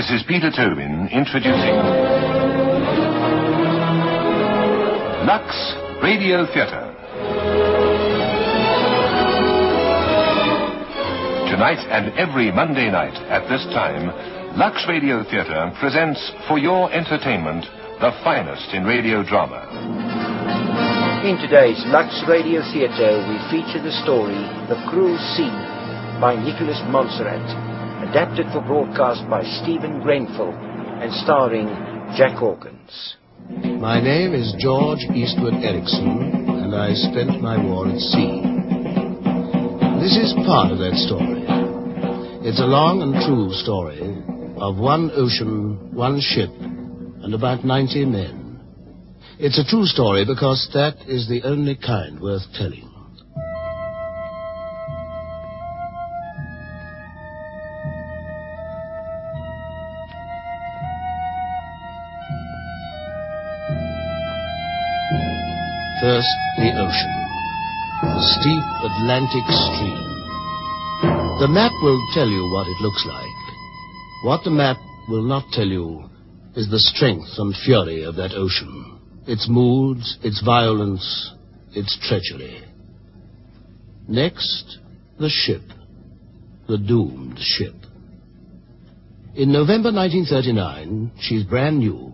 This is Peter Tobin introducing Lux Radio Theatre. Tonight and every Monday night at this time, Lux Radio Theatre presents for your entertainment the finest in radio drama. In today's Lux Radio Theatre, we feature the story The Cruel Sea by Nicholas Monsarrat, adapted for broadcast by Stephen Grenfell and starring Jack Hawkins. My name is George Eastwood Erickson, and I spent my war at sea. This is part of that story. It's a long and true story of one ocean, one ship, and about 90 men. It's a true story because that is the only kind worth telling. First, the ocean. Steep Atlantic stream. The map will tell you what it looks like. What the map will not tell you is the strength and fury of that ocean. Its moods, its violence, its treachery. Next, the ship. The doomed ship. In November 1939, she's brand new.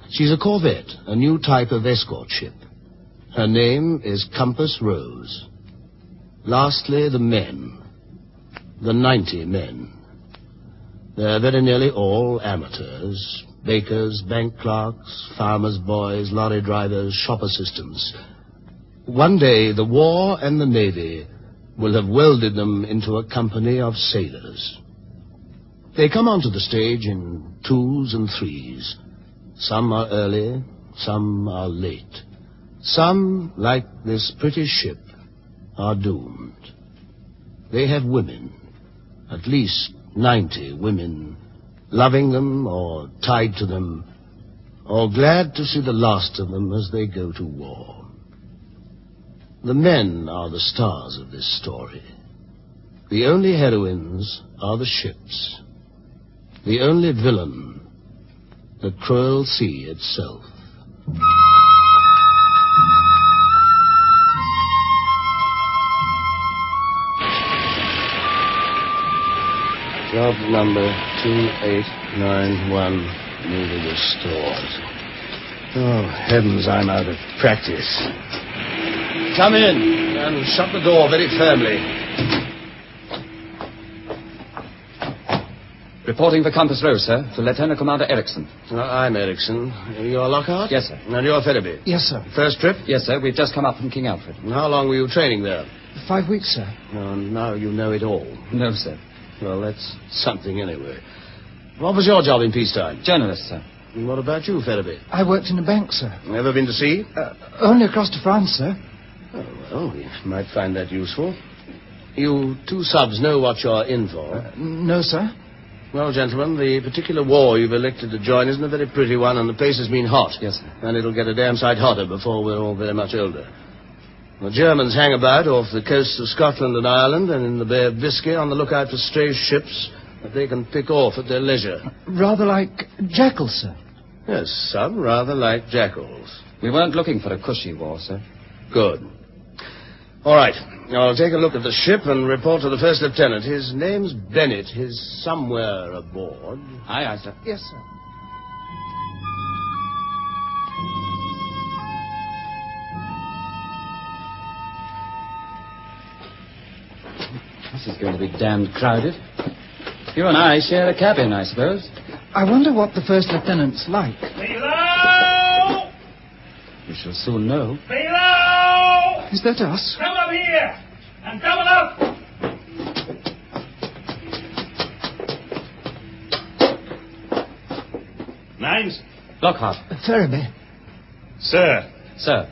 She's a corvette, a new type of escort ship. Her name is Compass Rose. Lastly, the men. The 90 men. They're very nearly all amateurs. Bakers, bank clerks, farmers' boys, lorry drivers, shop assistants. One day, the war and the Navy will have welded them into a company of sailors. They come onto the stage in twos and threes. Some are early, some are late. Some, like this pretty ship, are doomed. They have women, at least 90 women, loving them or tied to them, or glad to see the last of them as they go to war. The men are the stars of this story. The only heroines are the ships. The only villain, the cruel sea itself. Job number 2891 newly restored. Oh, heavens, I'm out of practice. Come in and shut the door very firmly. Reporting for Compass Rose, sir, to Lieutenant Commander Erickson. I'm Erickson. You're Lockhart? Yes, sir. And you're Ferriby? Yes, sir. First trip? Yes, sir. We've just come up from King Alfred. And how long were you training there? 5 weeks, sir. Oh, now you know it all. No, sir. Well, that's something anyway. What was your job in peacetime? Journalist, sir. And what about you, Ferriby? I worked in a bank, sir. Ever been to sea? Only across to France, sir. Oh, well, you might find that useful. You two subs know what you're in for. No, sir. Well, gentlemen, the particular war you've elected to join isn't a very pretty one, and the place has been hot. Yes, sir. And it'll get a damn sight hotter before we're all very much older. The Germans hang about off the coasts of Scotland and Ireland and in the Bay of Biscay on the lookout for stray ships that they can pick off at their leisure. Rather like jackals, sir. Yes, some rather like jackals. We weren't looking for a cushy war, sir. Good. All right. I'll take a look at the ship and report to the first lieutenant. His name's Bennett. He's somewhere aboard. Aye, aye, sir. Yes, sir. This is going to be damned crowded. You and I share a cabin, I suppose. I wonder what the first lieutenant's like. Below! We shall soon know. Below! Is that us? Come up here! And double up! Names? Lockhart. Ferriby. Sir. Sir.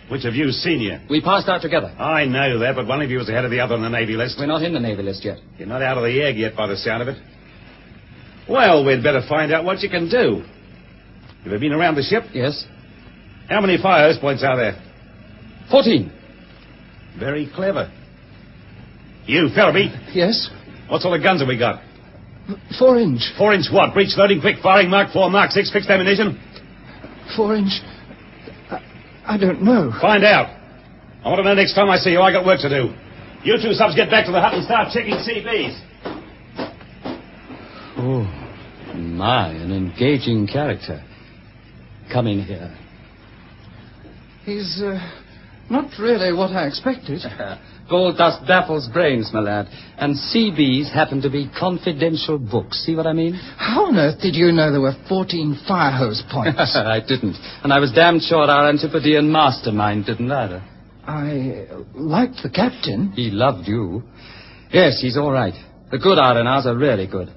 Which of you's senior? We passed out together. I know that, but one of you is ahead of the other on the Navy list. We're not in the Navy list yet. You're not out of the egg yet by the sound of it. Well, we'd better find out what you can do. You ever been around the ship? Yes. How many fire hose points are there? 14. Very clever. You, Ferriby. Yes? What sort of guns have we got? 4-inch. 4-inch what? Breech loading, quick firing, Mark 4, Mark 6, fixed ammunition? 4-inch. I don't know. Find out. I want to know next time I see you. I got work to do. You two subs get back to the hut and start checking CBs. Oh, my, an engaging character. Come in here. He's not really what I expected. Gold dust baffles brains, my lad. And CBs happen to be confidential books. See what I mean? How on earth did you know there were 14 fire hose points? I didn't. And I was damn sure our Antipodean mastermind didn't either. I liked the captain. He loved you. Yes, he's all right. The good R&Rs are really good.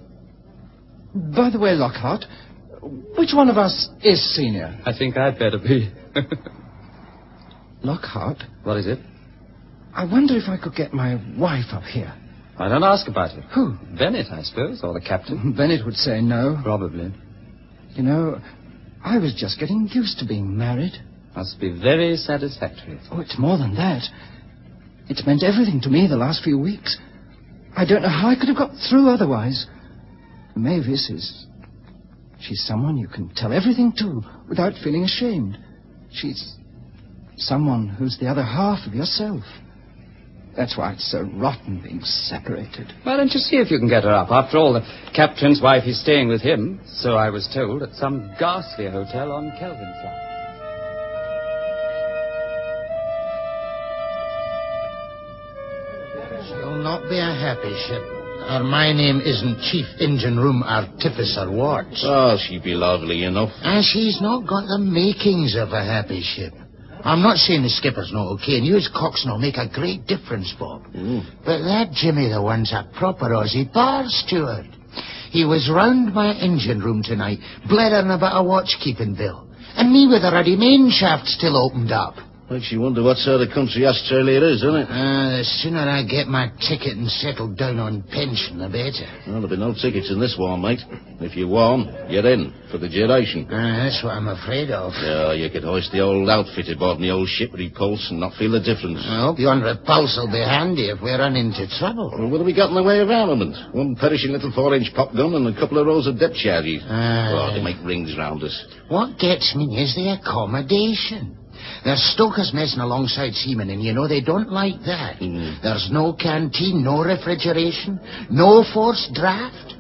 By the way, Lockhart, which one of us is senior? I think I'd better be. Lockhart? What is it? I wonder if I could get my wife up here. I don't ask about it. Who? Bennett, I suppose, or the captain. Bennett would say no. Probably. You know, I was just getting used to being married. Must be very satisfactory. Oh, it's more than that. It's meant everything to me the last few weeks. I don't know how I could have got through otherwise. Mavis she's someone you can tell everything to without feeling ashamed. She's someone who's the other half of yourself. That's why it's so rotten being separated. Why don't you see if you can get her up? After all, the captain's wife is staying with him, so I was told, at some ghastly hotel on Kelvin Side. She'll not be a happy ship. Or my name isn't Chief Engine Room Artificer Watts. Oh, she'd be lovely enough. And she's not got the makings of a happy ship. I'm not saying the skipper's not okay, and you as coxswain will make a great difference, Bob. But that Jimmy the one's a proper Aussie bar steward. He was round my engine room tonight, blathering about a watch-keeping bill. And me with the ruddy main shaft still opened up. Makes you wonder what sort of country Australia is, doesn't it? The sooner I get my ticket and settle down on pension, the better. Well, there'll be no tickets in this war, mate. If you warm, you're in, for the duration. That's what I'm afraid of. Yeah, you could hoist the old outfit aboard the old ship repulse and not feel the difference. I hope yon repulse will be handy if we run into trouble. Well, what have we got in the way of armament? One perishing little 4-inch pop gun and a couple of rows of depth charges. They make rings round us. What gets me is the accommodation. There's stokers messing alongside seamen, and you know they don't like that. There's no canteen, no refrigeration, no forced draft.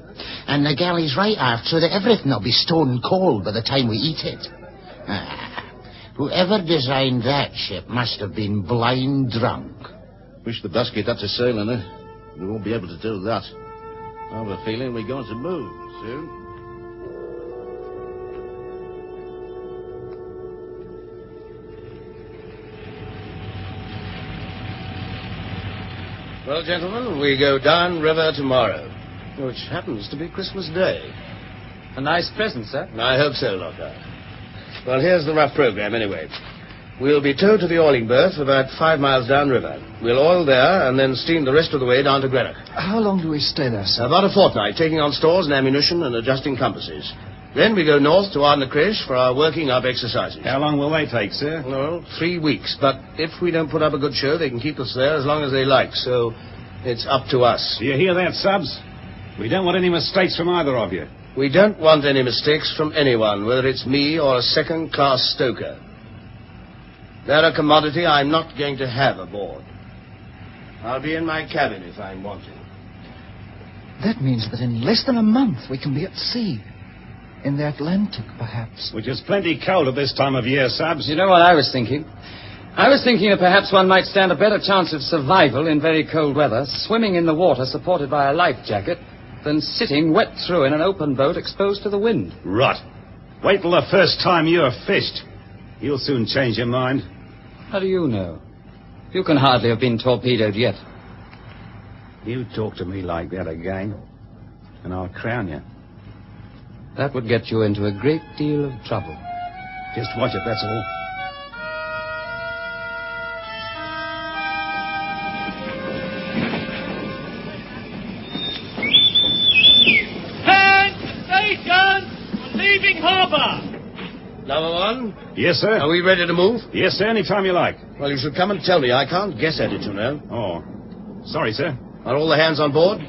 And the galley's right aft, so that everything will be stone cold by the time we eat it. Whoever designed that ship must have been blind drunk. Wish the basket had to sail in it. We won't be able to do that. I have a feeling we're going to move soon. Well, gentlemen, we go down river tomorrow, which happens to be Christmas Day. A nice present, sir. I hope so, Lockhart. Well, here's the rough program, anyway. We'll be towed to the oiling berth about 5 miles downriver. We'll oil there and then steam the rest of the way down to Greenock. How long do we stay there, sir? About a fortnight, taking on stores and ammunition and adjusting compasses. Then we go north to Ardnacresh for our working up exercises. How long will they take, sir? Well, 3 weeks. But if we don't put up a good show, they can keep us there as long as they like. So it's up to us. Do you hear that, subs? We don't want any mistakes from either of you. We don't want any mistakes from anyone, whether it's me or a second-class stoker. They're a commodity I'm not going to have aboard. I'll be in my cabin if I'm wanted. That means that in less than a month we can be at sea. In the Atlantic, perhaps. Which is plenty cold at this time of year, subs. You know what I was thinking? I was thinking that perhaps one might stand a better chance of survival in very cold weather, swimming in the water supported by a life jacket, than sitting wet through in an open boat exposed to the wind. Rot. Wait till the first time you're fished. You'll soon change your mind. How do you know? You can hardly have been torpedoed yet. You talk to me like that again, and I'll crown you. That would get you into a great deal of trouble. Just watch it, that's all. Station! We're leaving harbour! Number one? Yes, sir. Are we ready to move? Yes, sir, any time you like. Well, you should come and tell me. I can't guess at it, you know. Oh, sorry, sir. Are all the hands on board?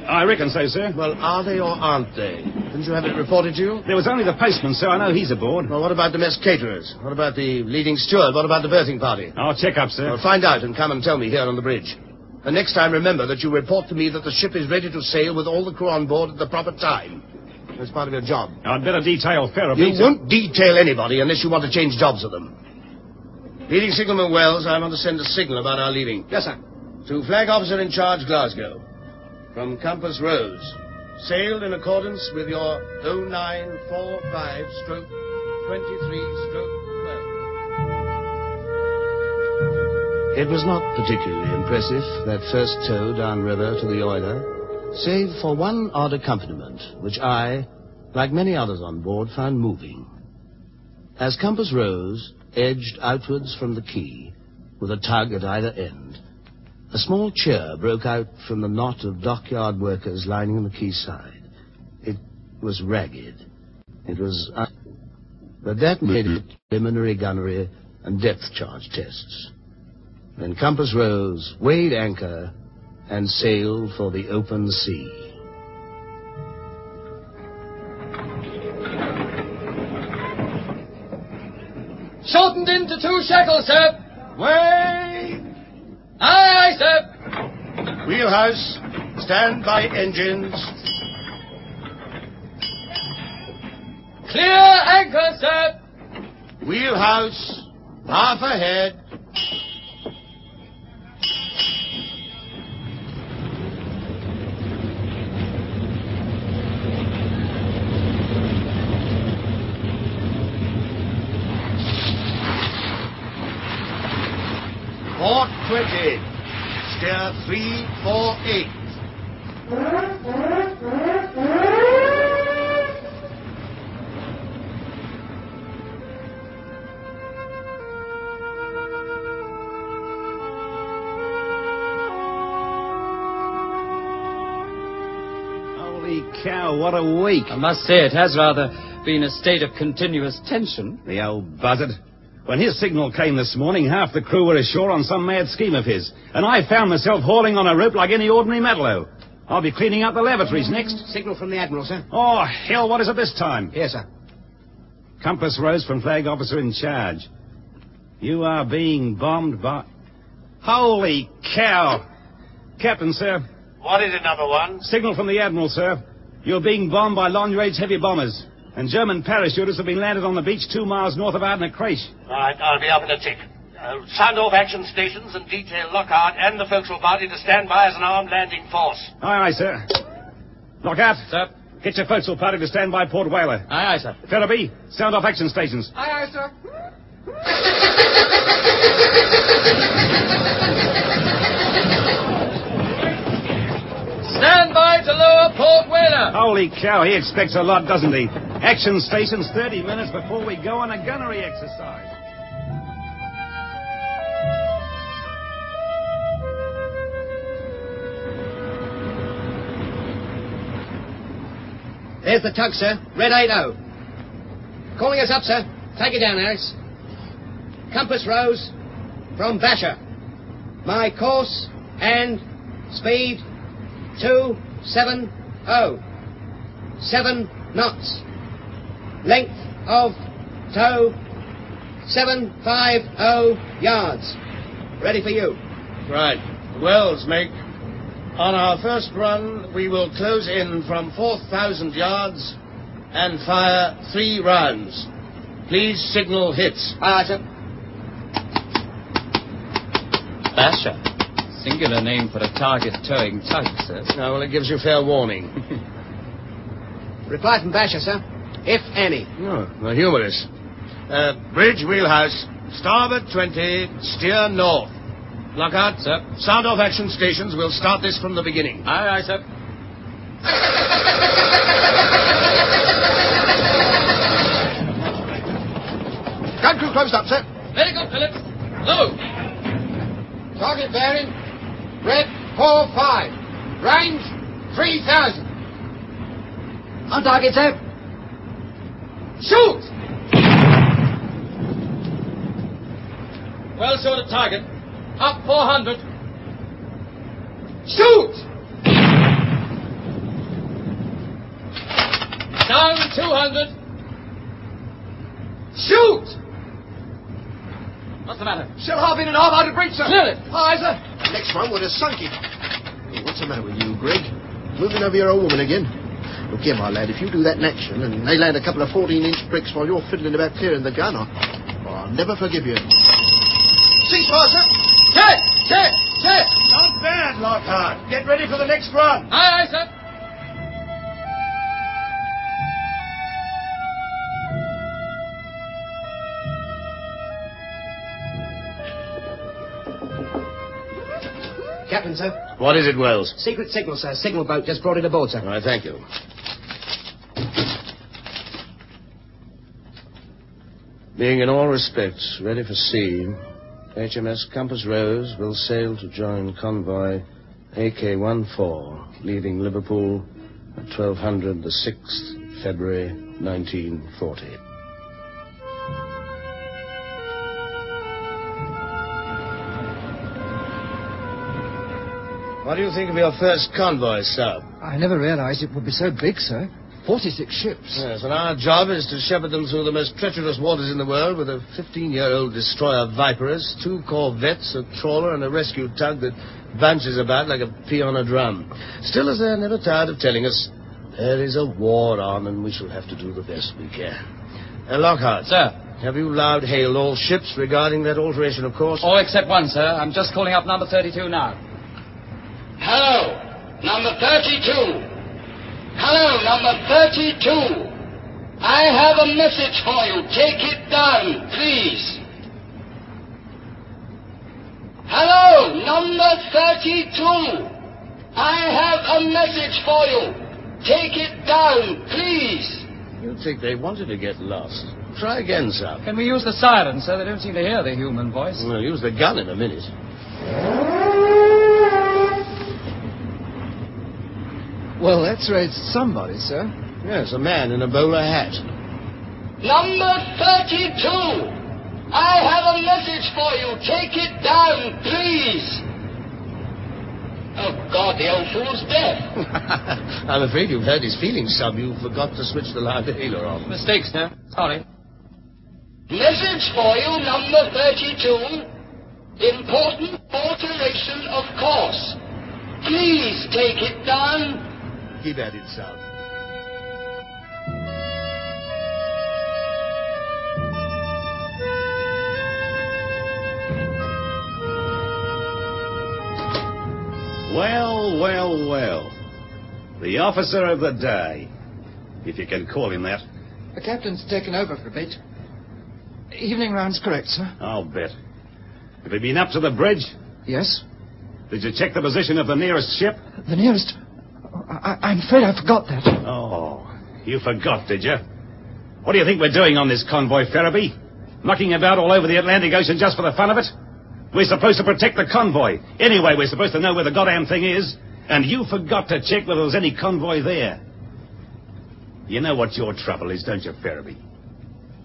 I reckon so, sir. Well, are they or aren't they? Didn't you have it reported to you? There was only the postman, so I know he's aboard. Well, what about the mess caterers? What about the leading steward? What about the berthing party? I'll check up, sir. Well, find out and come and tell me here on the bridge. And next time, remember that you report to me that the ship is ready to sail with all the crew on board at the proper time. That's part of your job. I'd better detail Ferrabee. You won't detail anybody unless you want to change jobs with them. Leading Signalman Wells, I want to send a signal about our leaving. Yes, sir. To Flag Officer in Charge, Glasgow. From Compass Rose. Sailed in accordance with your 0945-23-12. It was not particularly impressive, that first tow downriver to the Euler, save for one odd accompaniment, which I, like many others on board, found moving. As Compass Rose edged outwards from the quay, with a tug at either end, a small cheer broke out from the knot of dockyard workers lining the quayside. It was ragged. It was... but that made it preliminary gunnery and depth charge tests. Then Compass Rose weighed anchor and sailed for the open sea. Shortened into 2 shekels, sir. Way! Aye, aye, sir. Wheelhouse, stand by engines. Clear anchor, sir. Wheelhouse, half ahead. Port 20. Steer 348. Holy cow, what a week. I must say it has rather been a state of continuous tension. The old buzzard. When his signal came this morning, half the crew were ashore on some mad scheme of his. And I found myself hauling on a rope like any ordinary metallo. I'll be cleaning out the lavatories next. Signal from the Admiral, sir. Oh, hell, what is it this time? Here, sir. Compass Rose from Flag Officer in Charge. You are being bombed by... Holy cow! Captain, sir. What is it, number 1? Signal from the Admiral, sir. You're being bombed by Long-Range heavy bombers. And German parachuters have been landed on the beach 2 miles north of Ardnacreche. Right, I'll be up in a tick. Sound off action stations and detail Lockhart and the forecastle party to stand by as an armed landing force. Aye, aye, sir. Lockhart. Sir. Get your forecastle party to stand by Port Whaler. Aye, aye, sir. Ferrabee, sound off action stations. Aye, aye, sir. Stand by to lower Port Whaler. Holy cow, he expects a lot, doesn't he? Action stations 30 minutes before we go on a gunnery exercise. There's the tug, sir. Red 80. Calling us up, sir. Take it down, Harris. Compass Rose from Basher. My course and speed 270. 7 knots. Length of tow 750 yards. Ready for you. Right. Wells, make. On our first run, we will close in from 4,000 yards and fire 3 rounds. Please signal hits. Aye, sir. Basher. Singular name for a target towing tug, sir. Oh, well, it gives you fair warning. Reply from Basher, sir. If any. Oh, the humorous. Bridge wheelhouse. Starboard 20, steer north. Lockhart. Sir. Sound off action stations. We'll start this from the beginning. Aye, aye, sir. Gun crew closed up, sir. Very good, Phillips. Low. Target bearing. Red 45. Range 3,000. On target, sir. Shoot! Well short of target. Up 400. Shoot! Down 200. Shoot! What's the matter? Shell half in and half out of breach, sir. Clear it. Aye, sir. The next one would have sunk it. Hey, what's the matter with you, Greg? Moving over your old woman again? Look here, my lad, if you do that in action and they land a couple of 14-inch bricks while you're fiddling about clearing the gun, I'll never forgive you. Ceasefire, sir. Check! Not bad, Lockhart. Get ready for the next run. Aye, sir. Captain, sir. What is it, Wells? Secret signal, sir. Signal boat just brought it aboard, sir. All right, thank you. Being in all respects ready for sea, HMS Compass Rose will sail to join convoy AK-14, leaving Liverpool at 1200 the 6th February 1940. What do you think of your first convoy, sir? I never realized it would be so big, sir. 46 ships. Yes, and our job is to shepherd them through the most treacherous waters in the world with a 15-year-old destroyer Viperess, 2 corvettes, a trawler, and a rescue tug that bunches about like a pea on a drum. Still, as they're never tired of telling us, there is a war on, and we shall have to do the best we can. Lockhart. Sir. Have you loud hailed all ships regarding that alteration of course? All except one, sir. I'm just calling up number 32 now. Hello, number 32. Hello, number 32. I have a message for you. Take it down, please. Hello, number 32. I have a message for you. Take it down, please. You'd think they wanted to get lost. Try again, sir. Can we use the siren, sir? They don't seem to hear the human voice. We'll use the gun in a minute. Well, that's raised somebody, sir. Yes, a man in a bowler hat. Number 32. I have a message for you. Take it down, please. Oh, God, the old fool's deaf. I'm afraid you've hurt his feelings, sub. You forgot to switch the loud hailer off. Mistake, sir. Sorry. Message for you, number 32. Important alteration of course. Please take it down. Keep at it, sub. Well. The officer of the day, if you can call him that. The captain's taken over for a bit. Evening round's correct, sir. I'll bet. Have you been up to the bridge? Yes. Did you check the position of the nearest ship? The nearest... I'm afraid I forgot that. Oh, you forgot, did you? What do you think we're doing on this convoy, Ferriby? Mucking about all over the Atlantic Ocean just for the fun of it? We're supposed to protect the convoy. Anyway, we're supposed to know where the goddamn thing is. And you forgot to check whether there was any convoy there. You know what your trouble is, don't you, Ferriby?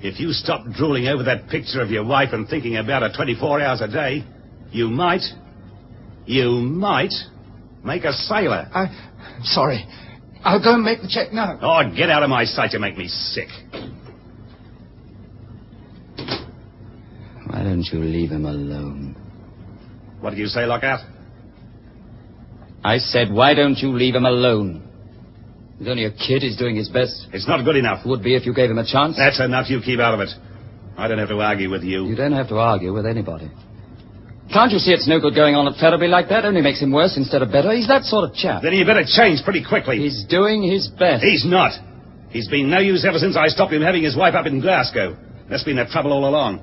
If you stop drooling over that picture of your wife and thinking about her 24 hours a day, you might make a sailor. I'm sorry. I'll go and make the check now. Oh, get out of my sight. You make me sick. Why don't you leave him alone? What did you say, Lockhart? I said, why don't you leave him alone? He's only a kid. He's doing his best. It's not good enough. Would be if you gave him a chance. That's enough. You keep out of it. I don't have to argue with you. You don't have to argue with anybody. Can't you see it's no good going on at Ferriby like that? Only makes him worse instead of better. He's that sort of chap. Then you better change pretty quickly. He's doing his best. He's not. He's been no use ever since I stopped him having his wife up in Glasgow. That's been the trouble all along.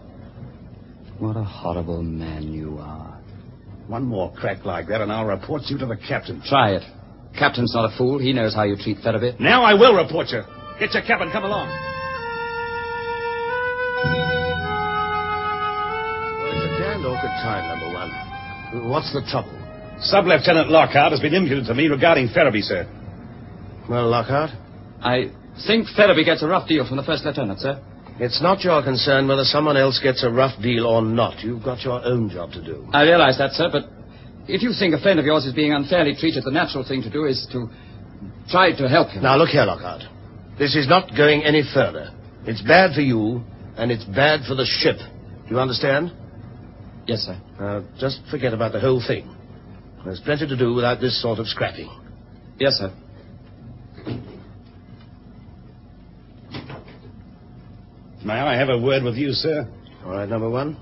What a horrible man you are. One more crack like that and I'll report you to the captain. Try it. Captain's not a fool. He knows how you treat Ferriby. Now I will report you. Get your cap and come along. Well, it's a damned awkward time, number one. What's the trouble? Sub-Lieutenant Lockhart has been imputed to me regarding Ferriby, sir. Well, Lockhart? I think Ferriby gets a rough deal from the first lieutenant, sir. It's not your concern whether someone else gets a rough deal or not. You've got your own job to do. I realize that, sir, but if you think a friend of yours is being unfairly treated, the natural thing to do is to try to help him. Now, look here, Lockhart. This is not going any further. It's bad for you, and it's bad for the ship. Do you understand? Yes, sir. Just forget about the whole thing. There's plenty to do without this sort of scrapping. Yes, sir. May I have a word with you, sir? All right, number one.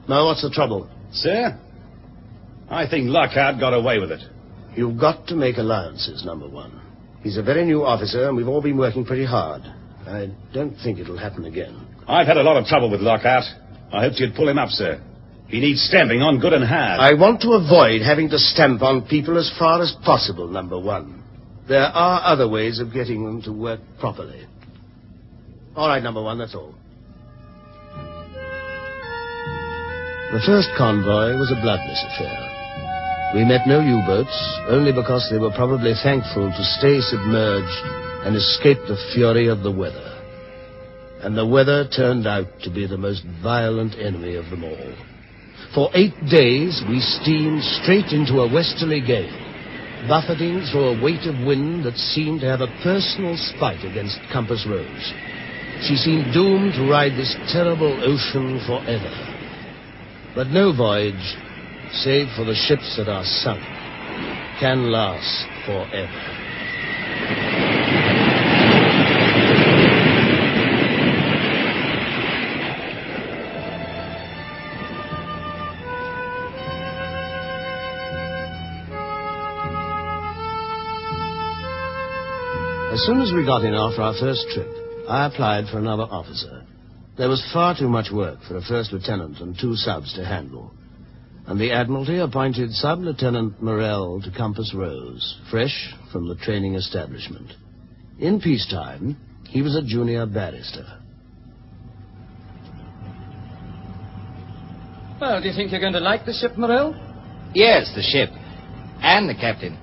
Now, what's the trouble? Sir? I think Lockhart got away with it. You've got to make allowances, number one. He's a very new officer, and we've all been working pretty hard. I don't think it'll happen again. I've had a lot of trouble with Lockhart. I hoped you'd pull him up, sir. He needs stamping on good and hard. I want to avoid having to stamp on people as far as possible, number one. There are other ways of getting them to work properly. All right, number one, that's all. The first convoy was a bloodless affair. We met no U-boats, only because they were probably thankful to stay submerged and escape the fury of the weather. And the weather turned out to be the most violent enemy of them all. For 8 days, we steamed straight into a westerly gale, buffeting through a weight of wind that seemed to have a personal spite against Compass Rose. She seemed doomed to ride this terrible ocean forever. But no voyage, save for the ships that are sunk, can last forever. As soon as we got in after our first trip, I applied for another officer. There was far too much work for a first lieutenant and 2 subs to handle. And the Admiralty appointed Sub-Lieutenant Morrell to Compass Rose, fresh from the training establishment. In peacetime, he was a junior barrister. Well, do you think you're going to like the ship, Morrell? Yes, the ship. And the captain.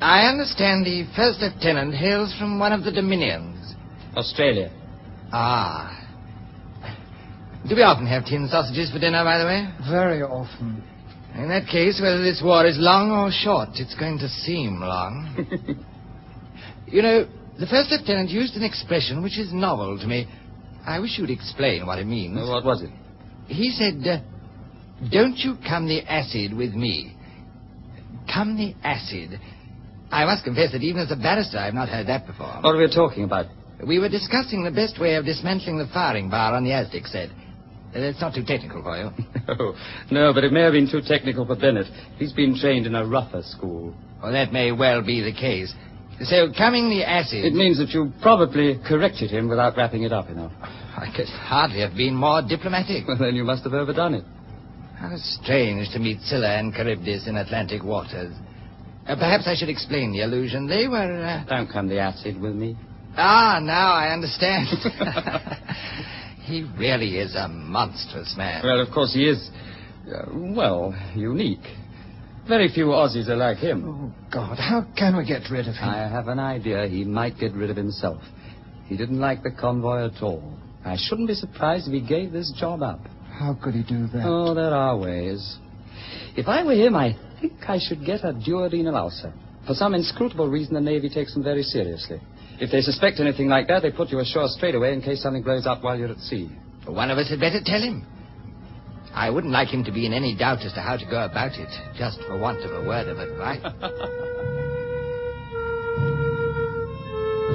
I understand the first lieutenant hails from one of the Dominions. Australia. Ah. Do we often have tin sausages for dinner, by the way? Very often. In that case, whether this war is long or short, it's going to seem long. You know, the first lieutenant used an expression which is novel to me. I wish you'd explain what it means. What was it? He said, don't you come the acid with me. Come the acid. I must confess that even as a barrister, I've not heard that before. What were we talking about? We were discussing the best way of dismantling the firing bar on the Aztec set. It's not too technical for you. No, but it may have been too technical for Bennett. He's been trained in a rougher school. Well, that may well be the case. So, coming the acid... It means that you probably corrected him without wrapping it up enough. I could hardly have been more diplomatic. Well, then you must have overdone it. How strange to meet Scylla and Charybdis in Atlantic waters. Perhaps I should explain the allusion. They were... Don't come the acid with me. Ah, now I understand. He really is a monstrous man. Well, of course he is, unique. Very few Aussies are like him. Oh, God, how can we get rid of him? I have an idea he might get rid of himself. He didn't like the convoy at all. I shouldn't be surprised if he gave this job up. How could he do that? Oh, there are ways. If I were him, I think I should get a duodenal ulcer. For some inscrutable reason, the Navy takes them very seriously. If they suspect anything like that, they put you ashore straight away in case something blows up while you're at sea. One of us had better tell him. I wouldn't like him to be in any doubt as to how to go about it, just for want of a word of advice. The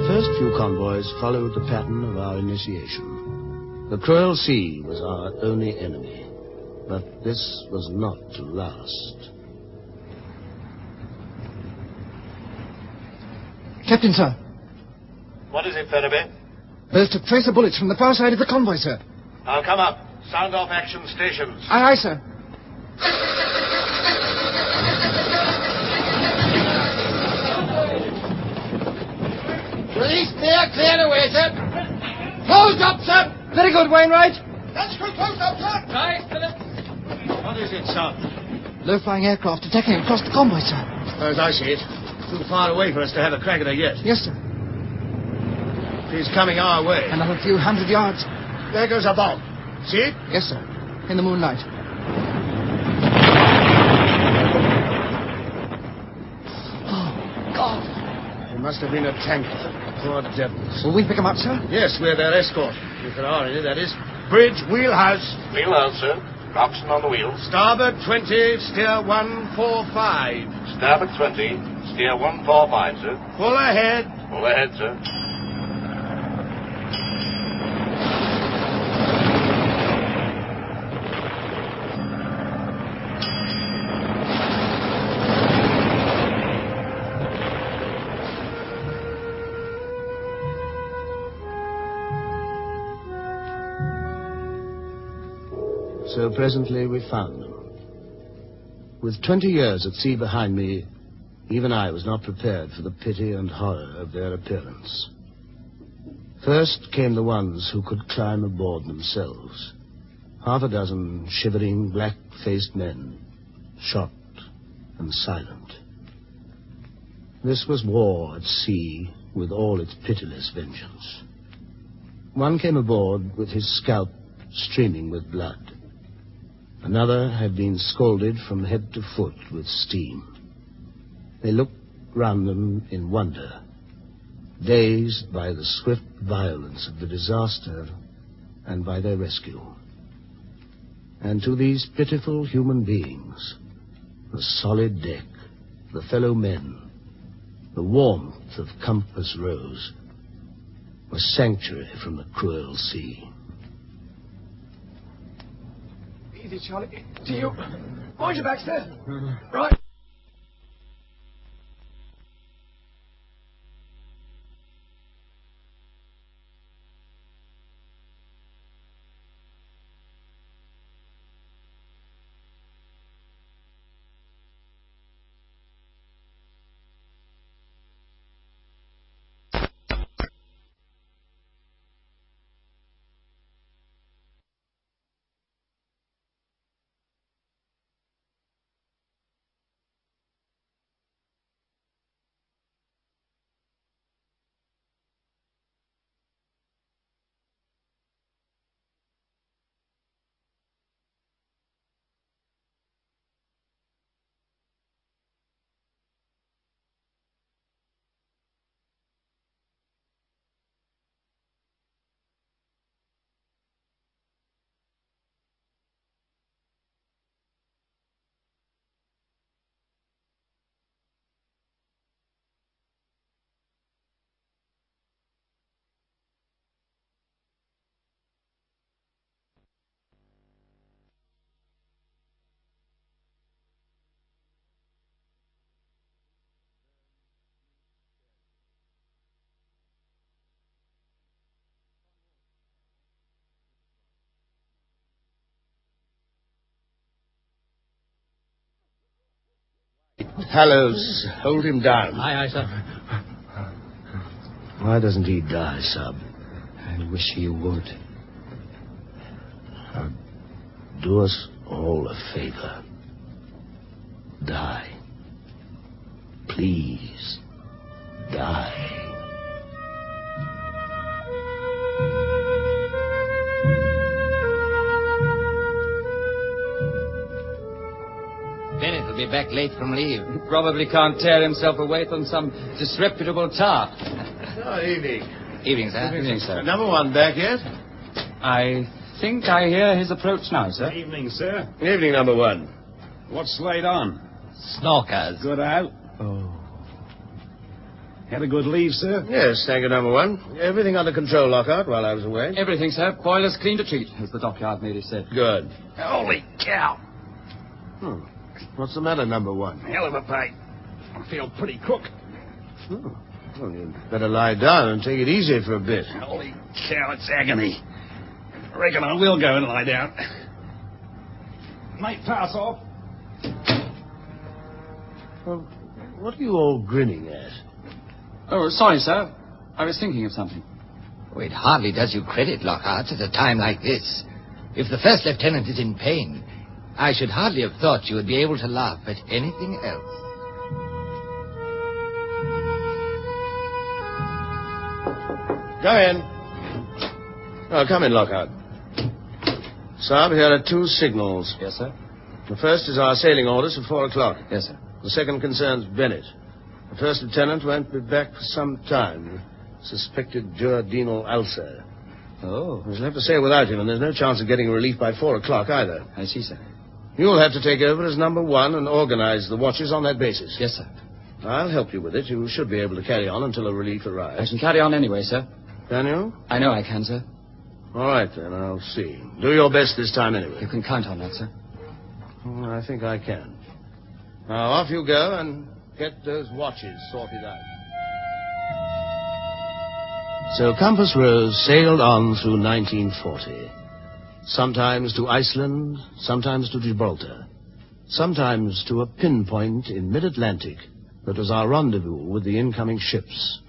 first few convoys followed the pattern of our initiation. The cruel sea was our only enemy, but this was not to last. Captain, sir. What is it, Ferriby? There's a trace of bullets from the far side of the convoy, sir. I'll come up. Sound off action stations. Aye, aye, sir. Release clear away, sir. Closed up, sir. Very good, Wainwright. That's closed up, sir. Right, Philip. What is it, sir? Low-flying aircraft attacking across the convoy, sir. As I see it, too far away for us to have a crack at her yet. Yes, sir. She's coming our way. Another few hundred yards. There goes a bomb. See it? Yes, sir. In the moonlight. Oh, God. They must have been a tanker. Poor devils. Will we pick them up, sir? Yes, we're their escort. If there are any, that is. Bridge, wheelhouse. Wheelhouse, sir. Coxswain on the wheels. Starboard 20, steer 145. Starboard 20, steer 145, sir. Full ahead. Full ahead, sir. So presently we found them. With 20 years at sea behind me, even I was not prepared for the pity and horror of their appearance. First came the ones who could climb aboard themselves. Half a dozen shivering, black-faced men, shot and silent. This was war at sea with all its pitiless vengeance. One came aboard with his scalp streaming with blood. Another had been scalded from head to foot with steam. They looked round them in wonder, dazed by the swift violence of the disaster and by their rescue. And to these pitiful human beings, the solid deck, the fellow men, the warmth of Compass Rose, was sanctuary from the cruel sea. Easy, Charlie. To you. Mind your back, sir. Right. Hallows, hold him down. Aye, aye, sir. Why doesn't he die, Sub? I wish he would. Do us all a favor. Die. Please, die. Bennett will be back late from leave. He probably can't tear himself away from some disreputable tar. Oh, evening. Evening, sir. Evening, sir. Number one back yet? I think I hear his approach now, sir. Evening, sir. Evening, number one. What's laid on? Snorkers. Good out? Oh. Had a good leave, sir? Yes, thank you, number one. Everything under control, Lockhart, while I was away? Everything, sir. Boilers clean to treat, as the dockyard lady said. Good. Holy cow. What's the matter, number one? Hell of a fight. I feel pretty crook. Well, you'd better lie down and take it easy for a bit. Holy cow, it's agony. I reckon I will go and lie down. Mate, pass off. Well, what are you all grinning at? Oh, sorry, sir. I was thinking of something. Oh, it hardly does you credit, Lockhart, at a time like this. If the first lieutenant is in pain, I should hardly have thought you would be able to laugh at anything else. Go in. Oh, come in, Lockhart. Sab, here are two signals. Yes, sir. The first is our sailing orders for 4 o'clock. Yes, sir. The second concerns Bennett. The First lieutenant won't be back for some time. Suspected duodenal ulcer. Oh. He's left to sail without him, and there's no chance of getting relief by 4 o'clock either. I see, sir. You'll have to take over as number 1 and organize the watches on that basis. Yes, sir. I'll help you with it. You should be able to carry on until a relief arrives. I can carry on anyway, sir. Can you? I know I can, sir. All right, then. I'll see. Do your best this time anyway. You can count on that, sir. I think I can. Now, off you go and get those watches sorted out. So Compass Rose sailed on through 1940. Sometimes to Iceland, sometimes to Gibraltar, sometimes to a pinpoint in mid-Atlantic that was our rendezvous with the incoming ships.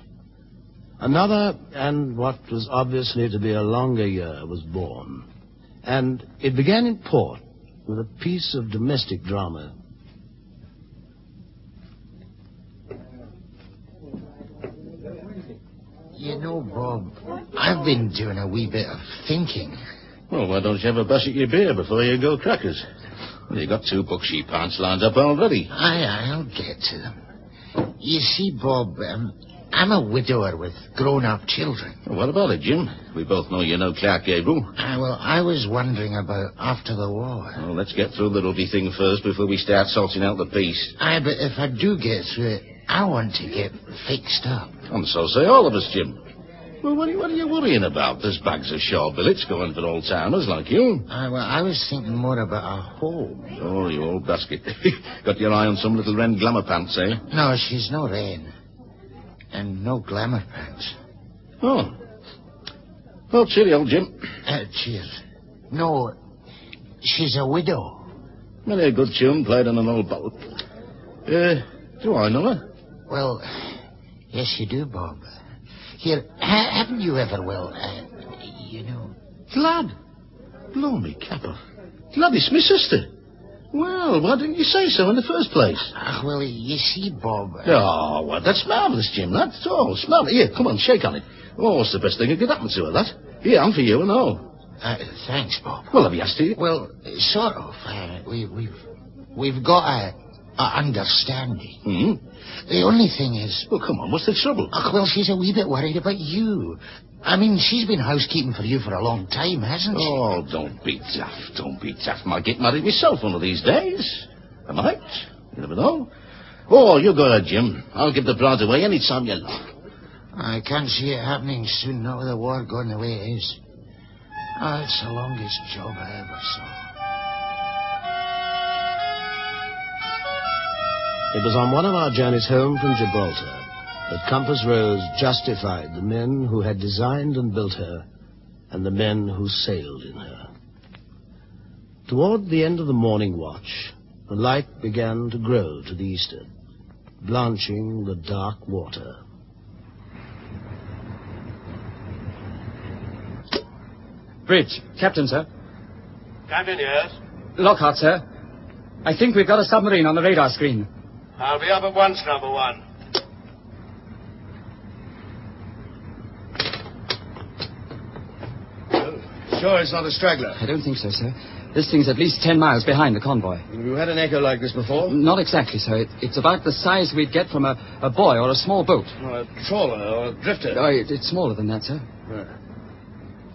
Another, and what was obviously to be a longer year, was born. And it began in port with a piece of domestic drama. You know, Bob, I've been doing a wee bit of thinking. Well, why don't you have a bash at your beer before you go crackers? Well, you got 2 bucksheep pants lined up already. Aye, I'll get to them. You see, Bob, I'm a widower with grown-up children. Well, what about it, Jim? We both know you know Clark Gable. Well, I was wondering about after the war. Well, let's get through the ruddy thing first before we start sorting out the piece. Aye, but if I do get through it, I want to get fixed up. And so say all of us, Jim. Well, what are you worrying about? There's bags of shore billets going for old-timers like you. Well, I was thinking more about a home. Oh, you old basket. Got your eye on some little Wren glamour pants, eh? No, she's no Wren. And no glamour pants. Oh. Well, cheerio, Jim. Cheers. No, she's a widow. Many a good tune played on an old bottle. Do I know her? Well, yes, you do, Bob. Here, haven't you ever, you know... Glad? Blimey, Capper. Gladys, my sister. Well, why didn't you say so in the first place? Well, you see, Bob... Oh, well, that's marvellous, Jim. That's all. Marvellous. Here, come on, shake on it. Oh, it's the best thing that could happen to her, that. Here, I'm for you and all. Thanks, Bob. Well, have you asked her? Well, sort of. We've got a understanding. Hmm? The only thing is... Well, come on, what's the trouble? Well, she's a wee bit worried about you. I mean, she's been housekeeping for you for a long time, hasn't she? Oh, don't be daft. Don't be daft. I might get married myself one of these days. I might. You never know. Oh, you go ahead, Jim. I'll give the bride away any time you like. I can't see it happening soon now with the war going the way it is. It's the longest job I ever saw. It was on one of our journeys home from Gibraltar that Compass Rose justified the men who had designed and built her and the men who sailed in her. Toward the end of the morning watch, the light began to grow to the eastward, blanching the dark water. Bridge. Captain, sir. Captain, yes? Lockhart, sir. I think we've got a submarine on the radar screen. I'll be up at once, number 1. Sure it's not a straggler? I don't think so, sir. This thing's at least 10 miles behind the convoy. Have you had an echo like this before? Not exactly, sir. It's about the size we'd get from a buoy or a small boat. Oh, a trawler or a drifter? Oh, it's smaller than that, sir. Right.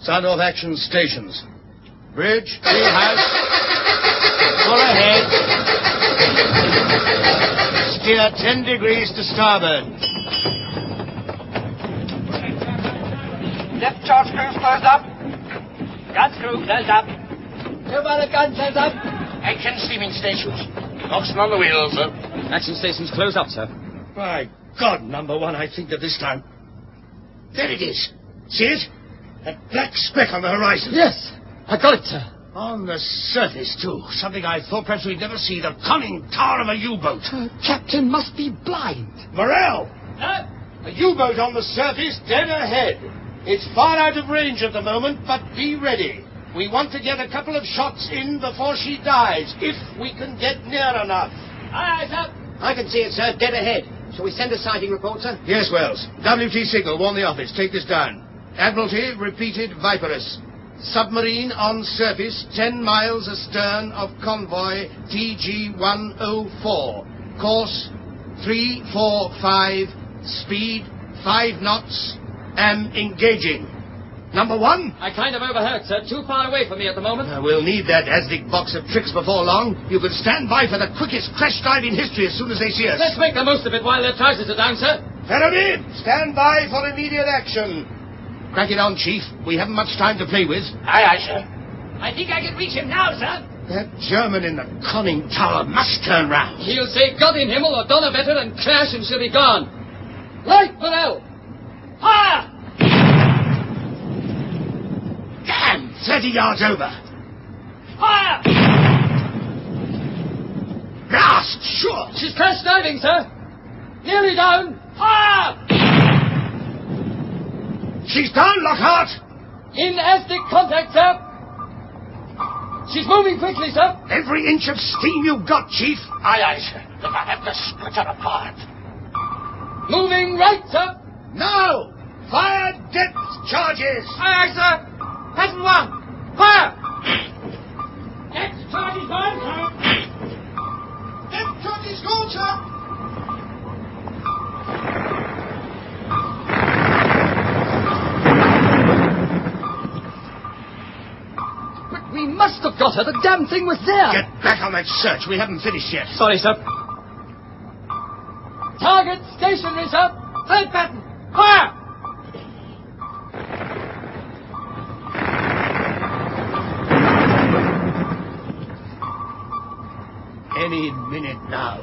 Sound off action stations. Bridge, wheelhouse. Full ahead. Steer 10 degrees to starboard. Left chart screws closed up. Gun screw closed up. Everybody guns hands up. Action steaming stations. Oxen on the wheels, sir. Action stations closed up, sir. My God, number 1, I think that this time... There it is. See it? That black speck on the horizon. Yes, I got it, sir. On the surface, too. Something I thought perhaps we'd never see. The conning tower of a U-boat. Captain must be blind. Morrell! A U-boat on the surface, dead ahead. It's far out of range at the moment, but be ready. We want to get a couple of shots in before she dives, if we can get near enough. Aye, sir. I can see it, sir, dead ahead. Shall we send a sighting report, sir? Yes, Wells. WT signal, warn the office. Take this down. Admiralty, repeated Viperus. Submarine on surface, 10 miles astern of convoy TG-104. Course 3, 4, 5, speed, 5 knots, am engaging. Number 1? I kind of overheard, sir. Too far away from me at the moment. We'll need that Asdic box of tricks before long. You can stand by for the quickest crash dive in history as soon as they see us. Let's make the most of it while their trousers are down, sir. Ferriby, stand by for immediate action. Crack it on, Chief. We haven't much time to play with. Aye, sir. I think I can reach him now, sir. That German in the conning tower must turn round. He'll say God in Himmel or Donnerwetter and crash and she'll be gone. Right, Fennell! Fire! Damn! 30 yards over. Fire! Blast! Sure! She's crash diving, sir. Nearly down. Fire! She's down, Lockhart! In Aztec contact, sir. She's moving quickly, sir. Every inch of steam you've got, Chief. Aye, sir. Look, I have to split her apart. Moving right, sir. Now! Fire depth charges! Aye, sir. Pattern 1. Fire! Depth charges on, sir. Depth charges gone, sir. We must have got her. The damn thing was there. Get back on that search. We haven't finished yet. Sorry, sir. Target stationary, sir. Third pattern. Fire! Any minute now.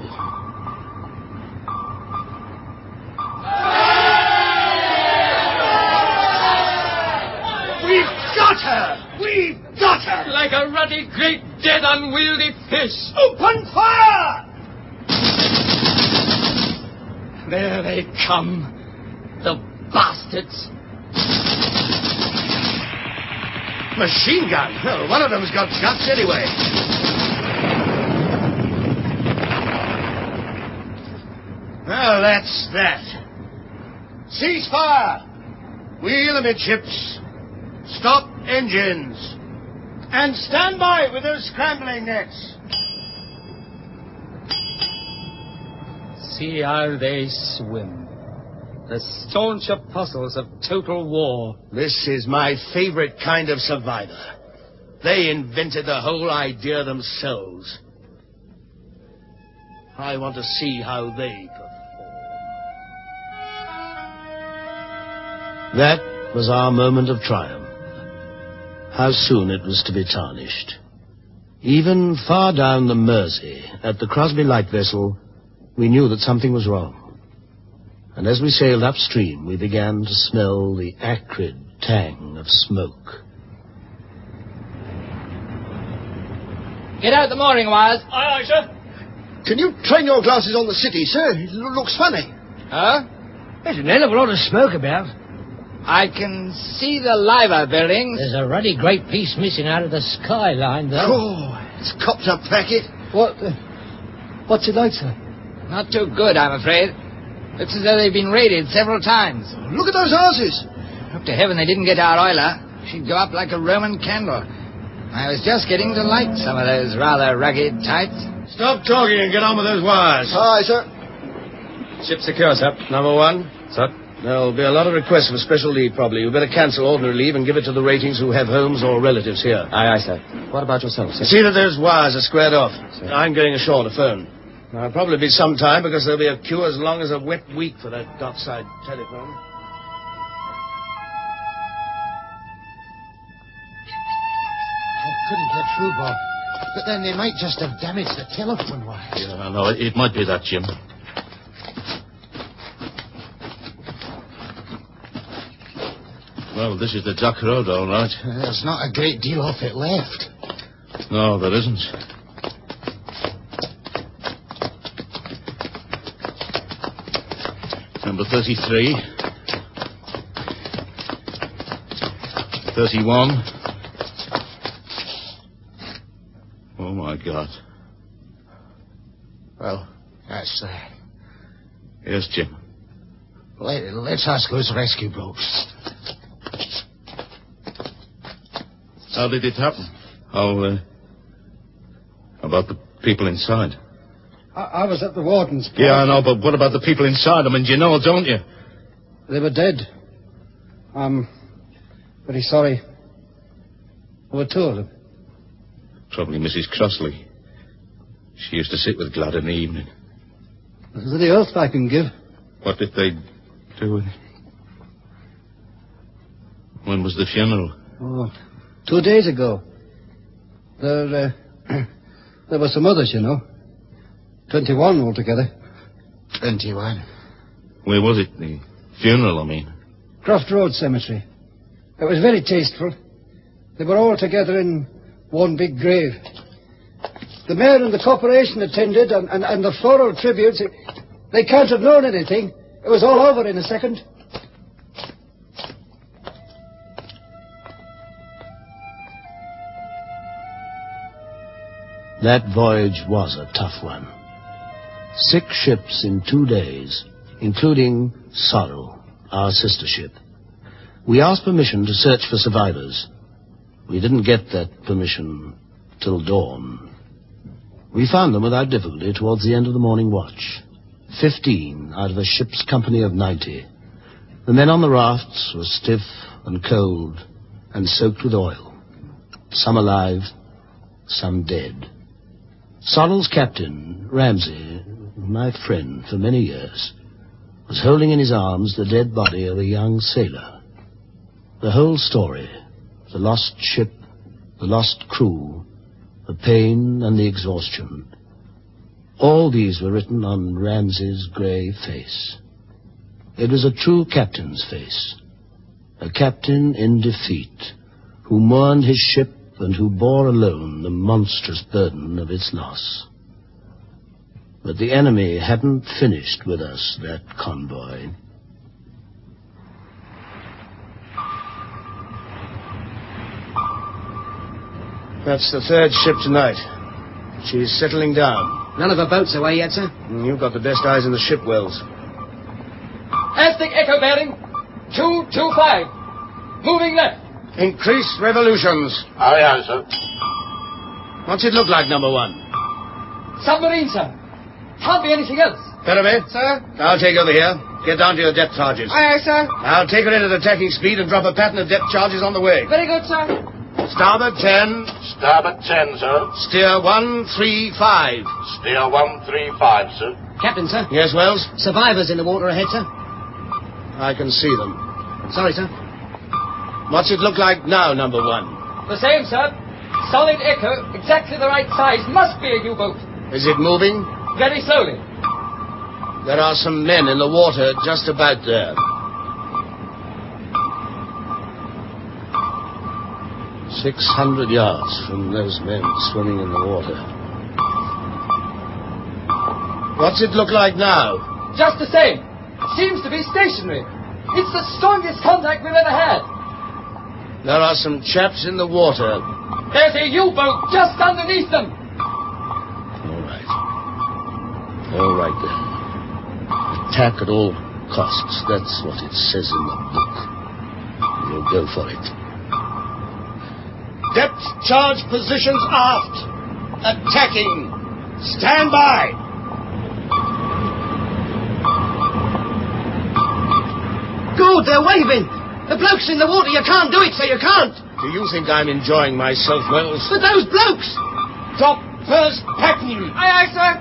We've got her! We've got her! Like a ruddy, great, dead, unwieldy fish. Open fire! There they come. The bastards. Machine gun? Well, one of them's got guts anyway. Well, that's that. Cease fire! Wheel amidships. Stop engines. And stand by with those scrambling nets. See how they swim. The staunch apostles of total war. This is my favorite kind of survivor. They invented the whole idea themselves. I want to see how they perform. That was our moment of triumph. How soon it was to be tarnished. Even far down the Mersey, at the Crosby Light Vessel, we knew that something was wrong. And as we sailed upstream, we began to smell the acrid tang of smoke. Get out the mooring wires. Aye, sir. Can you train your glasses on the city, sir? It looks funny. Huh? There's an hell of a lot of smoke about. I can see the Liver buildings. There's a ruddy great piece missing out of the skyline, though. Oh, it's copped up packet. What's it like, sir? Not too good, I'm afraid. Looks as though they've been raided several times. Look at those houses. Hope to heaven they didn't get our oiler. She'd go up like a Roman candle. I was just getting to like some of those rather rugged types. Stop talking and get on with those wires. Aye, sir. Ship secure, sir. Number 1. Sir? There'll be a lot of requests for special leave, probably. You better cancel ordinary leave and give it to the ratings who have homes or relatives here. Aye, sir. What about yourself, sir? See that those wires are squared off. I'm going ashore to phone. Now, it'll probably be some time because there'll be a queue as long as a wet week for that dockside telephone. Couldn't get through, Bob. But then they might just have damaged the telephone wires. Yeah, no, it might be that, Jim. Well, this is the dock road, all right. There's not a great deal off it left. No, there isn't. Number 33. 31. Oh, my God. Well, that's that. Yes, Jim. Let's ask those rescue boats. How did it happen? How about the people inside? I was at the warden's. Yeah, I know, but what about the people inside them? And you know, don't you? They were dead. I'm very sorry. There were two of them. Probably Mrs. Crossley. She used to sit with Glad in the evening. There's any oath I can give. What did they do with it? When was the funeral? Oh, 2 days ago. There were some others, you know. 21 altogether. 21. Where was it? The funeral, I mean. Croft Road Cemetery. It was very tasteful. They were all together in one big grave. The mayor and the corporation attended, and the floral tributes. They can't have known anything. It was all over in a second. That voyage was a tough one. 6 ships in 2 days, including Sorrow, our sister ship. We asked permission to search for survivors. We didn't get that permission till dawn. We found them without difficulty towards the end of the morning watch. 15 out of a ship's company of 90. The men on the rafts were stiff and cold and soaked with oil. Some alive, some dead. Sorrel's captain, Ramsay, my friend for many years, was holding in his arms the dead body of a young sailor. The whole story, the lost ship, the lost crew, the pain and the exhaustion, all these were written on Ramsay's grey face. It was a true captain's face, a captain in defeat, who mourned his ship and who bore alone the monstrous burden of its loss. But the enemy hadn't finished with us, that convoy. That's the third ship tonight. She's settling down. None of her boats away yet, sir? You've got the best eyes in the ship, Wells. Aztec Echo bearing 225. Moving left. Increase revolutions. Aye, aye, sir. What's it look like, number 1? Submarine, sir. Can't be anything else. Ferriby? Sir? I'll take over here. Get down to your depth charges. Aye, aye, sir. I'll take her into the tacking speed and drop a pattern of depth charges on the way. Very good, sir. Starboard 10. Starboard 10, sir. Steer 135. Steer 135, sir. Captain, sir? Yes, Wells? Survivors in the water ahead, sir? I can see them. Sorry, sir. What's it look like now, number 1? The same, sir. Solid Echo, exactly the right size. Must be a U-boat. Is it moving? Very slowly. There are some men in the water just about there. 600 yards from those men swimming in the water. What's it look like now? Just the same. Seems to be stationary. It's the strongest contact we've ever had. There are some chaps in the water. There's a U-boat just underneath them. All right. All right, then. Attack at all costs. That's what it says in the book. We'll go for it. Depth charge positions aft. Attacking. Stand by. Good, they're waving. The bloke's in the water. You can't do it, sir. You can't. Do you think I'm enjoying myself, Wells? But those blokes. Drop first pattern. Aye, aye, sir.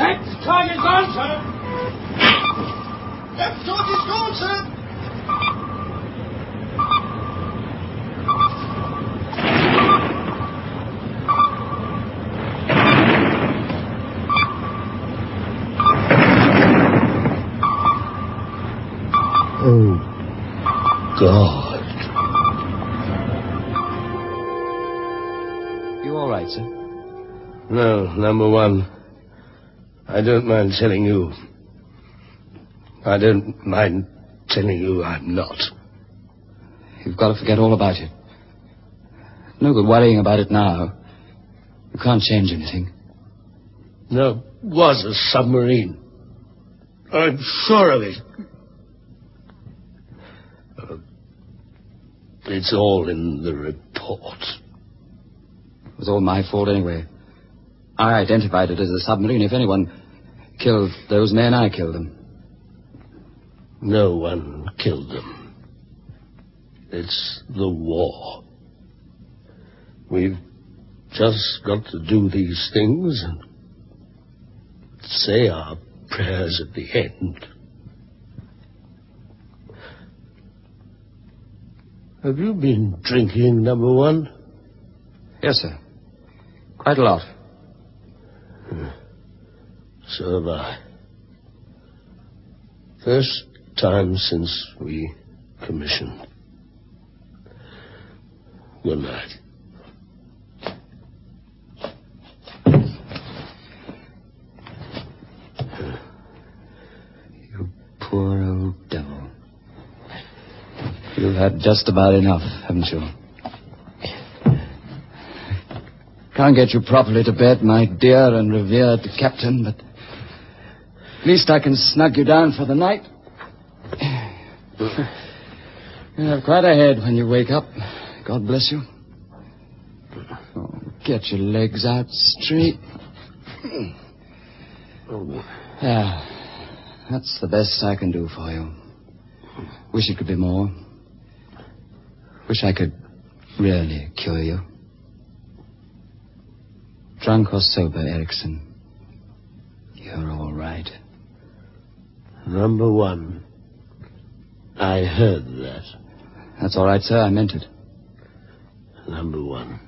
Depth charge is gone, sir. Depth charge is gone, sir. Oh, God. You all right, sir? No, number 1. I don't mind telling you. I don't mind telling you I'm not. You've got to forget all about it. No good worrying about it now. You can't change anything. There was a submarine. I'm sure of it. It's all in the report. It was all my fault anyway. I identified it as a submarine. If anyone killed those men, I killed them. No one killed them. It's the war. We've just got to do these things and say our prayers at the end. Have you been drinking, number one? Yes, sir. Quite a lot. So have I. First time since we commissioned. Good night. You poor old devil. You've had just about enough, haven't you? Can't get you properly to bed, my dear and revered captain, but at least I can snug you down for the night. You have quite a head when you wake up. God bless you. Oh, get your legs out straight. Yeah, that's the best I can do for you. Wish it could be more. Wish I could really cure you. Drunk or sober, Erickson, you're all right. Number one, I heard that. That's all right, sir. I meant it. Number one,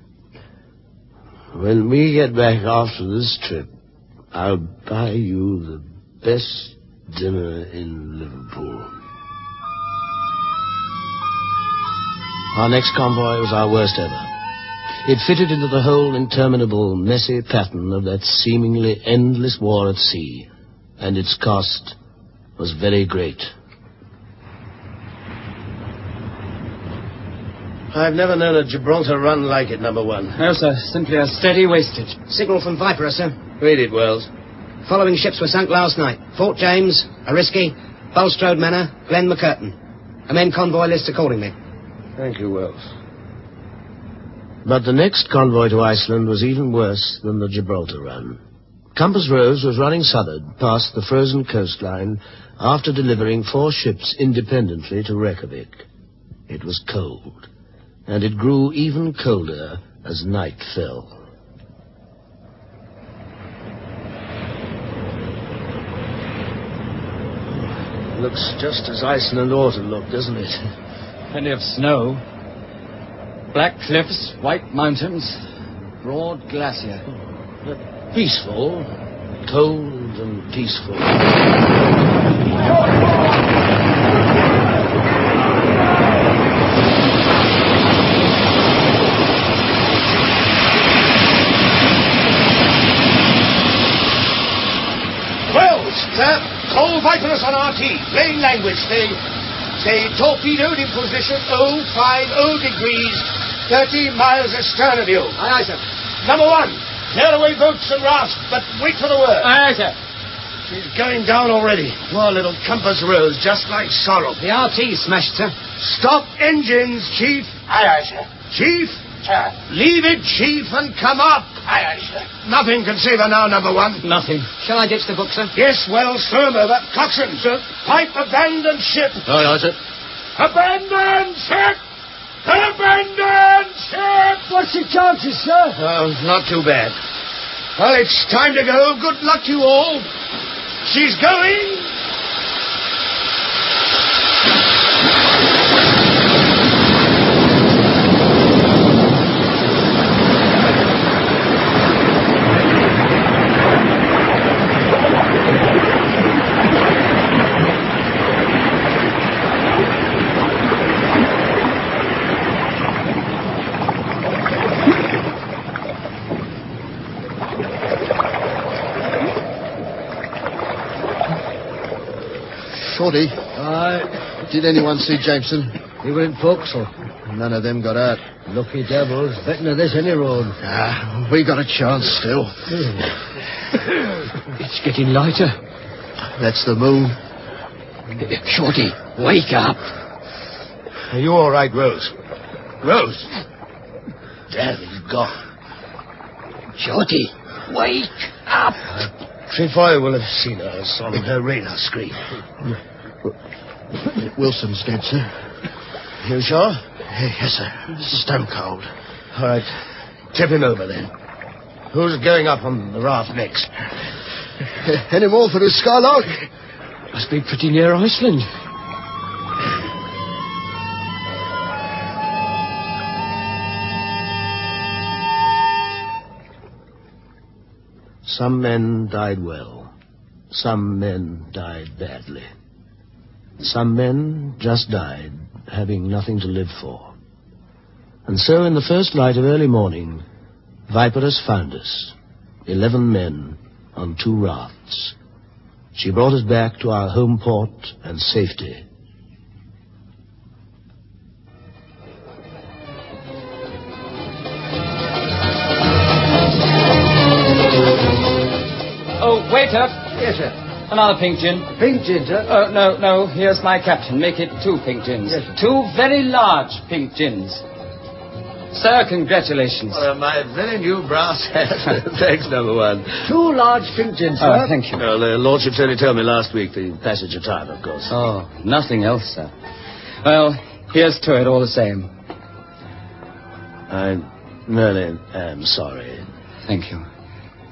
when we get back after this trip, I'll buy you the best dinner in Liverpool. Our next convoy was our worst ever. It fitted into the whole interminable, messy pattern of that seemingly endless war at sea, and its cost was very great. I've never known a Gibraltar run like it, number one. No, sir. Simply a steady wastage. Signal from Viper, sir. Read it, Wells. Following ships were sunk last night. Fort James, Oriskey, Bulstrode Manor, Glen McCurtain. Amend convoy list accordingly. Thank you, Wells. But the next convoy to Iceland was even worse than the Gibraltar run. Compass Rose was running southward past the frozen coastline after delivering 4 ships independently to Reykjavik. It was cold, and it grew even colder as night fell. Looks just as Iceland ought to look, doesn't it? Plenty of snow. Black cliffs, white mountains, broad glacier. Peaceful, cold and peaceful. Wells, sir, call Viperus on RT. Plain language. Stay torpedoed in position 050 degrees, 30 miles astern of you. Aye, aye, sir. Number one, clear away boats and rafts, but wait for the word. Aye, aye, sir. She's going down already. Poor little Compass Rose, just like sorrow. The RT smashed, sir. Stop engines, Chief. Aye, aye, sir. Chief, Sir. leave it, Chief, and come up. Aye, aye, sir. Nothing can save her now, number one. Nothing. Shall I ditch the book, sir? Yes, well, firm over. Coxswain, sir. Pipe abandon ship. Aye, aye, sir. Abandon ship! Abandon ship! What's the chances, sir? Oh, not too bad. Well, it's time to go. Good luck to you all. She's going. Shorty, Aye. did anyone see Jameson? He were in forecastle. None of them got out. Lucky devils. Betting of this any road. Ah, we got a chance still. It's getting lighter. That's the moon. Shorty, wake up. Are you all right, Rose? Rose? Damn, he's gone. Shorty, Wake up! Trefoil will have seen us on her radar screen. Wilson's dead, sir. You sure? Yes, sir. Stone cold. All right. Tip him over, then. Who's going up on the raft next? Any more for the Skylark? Must be pretty near Iceland. Some men died well. Some men died badly. Some men just died, having nothing to live for. And so in the first light of early morning, Viperous found us, 11 men on 2 rafts. She brought us back to our home port and safety. Oh, waiter. Yes, sir. Another pink gin. Pink gin, sir? Oh, no. Here's my captain. Make it 2 pink gins. Yes, sir. 2 very large pink gins. Sir, congratulations. My very new brass hat. Thanks, number 1. 2 large pink gins, sir. Oh, thank you. Well, the lordships only told me last week the passage of time, of course. Oh, nothing else, sir. Well, here's to it all the same. I really am sorry. Thank you.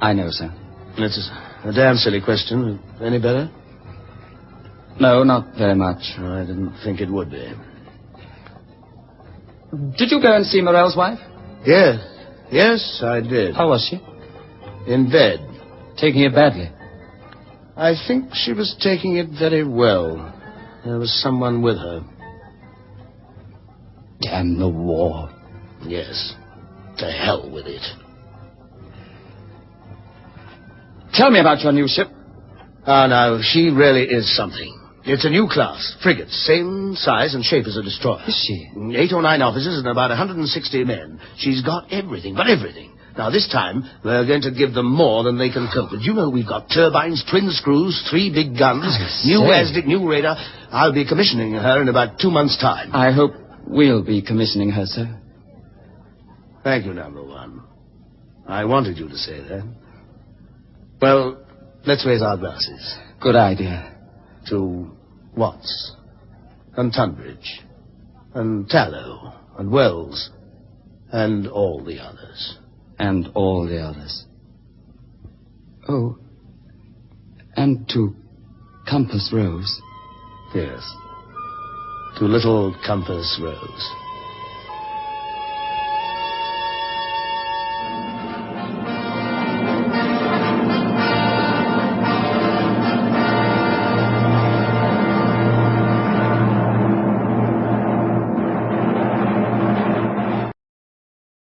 I know, sir. It's a damn silly question. Any better? No, not very much. I didn't think it would be. Did you go and see Morell's wife? Yes, I did. How was she? In bed. Taking it badly? I think she was taking it very well. There was someone with her. Damn the war. Yes. To hell with it. Tell me about your new ship. Oh, no, she really is something. It's a new class, frigate, same size and shape as a destroyer. Is she? 8 or 9 officers and about 160 men. She's got everything, but everything. Now, this time, we're going to give them more than they can cope with. You know we've got turbines, twin screws, 3 big guns, new ASDIC, new radar. I'll be commissioning her in about 2 months' time. I hope we'll be commissioning her, sir. Thank you, number 1. I wanted you to say that. Well, let's raise our glasses. Good idea. To Watts, and Tunbridge, and Tallow, and Wells, and all the others. And all the others. Oh, and to Compass Rose. Yes, to little Compass Rose.